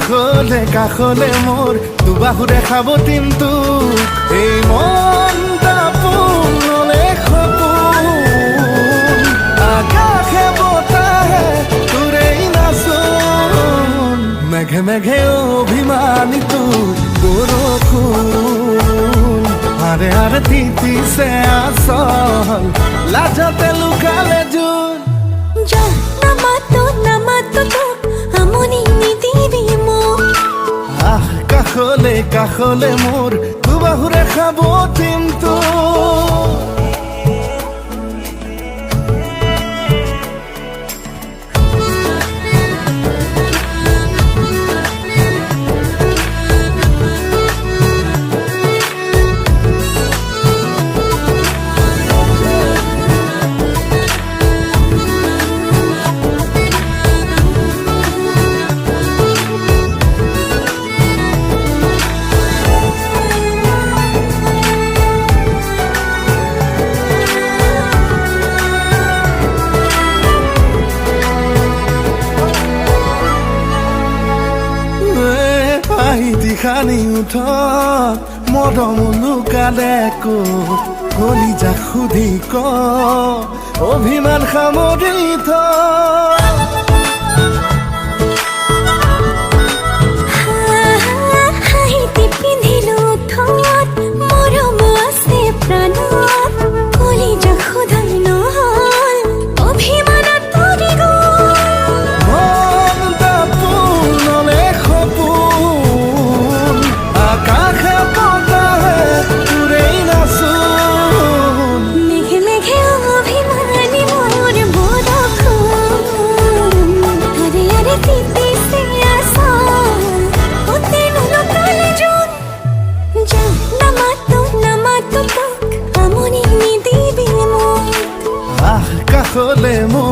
কাষলে কাষলে মোৰ দুবাহুৰে খাব কিন্তু এই মনটা পুনলে সপোন আকাশে বতাহে তোৰেই নাচোন মেঘে মেঘে অভিমানিত বৰষুণ আরে আরে তিতিছে আসল লাজতে লুকালে জোন নামাতো তোক আমনি নিদিবি মোক কাষলে কাষলে মোৰ দুবাহুৰে খাব কিন্তু দিখানি উঠত মদম লুকালে ক'ত কলিজা সুধি ক অভিমান সামৰি থ পিন্ধিলো ঠোঁট মৰম আছে প্ৰাণত কলিজা সোধাই নহল অভিমানত পৰি গ'ল মনটা পুনলে সপোন আকাশে বতাহে তোৰেই নাচোন মেঘে মেঘে অভিমানী মোৰ বৰষুণ আৰে আৰে তিতিছে আসল অতি নুলুকালে জোন নামাতো তোক আমনি নিদিবি মোক কাষলে মোৰ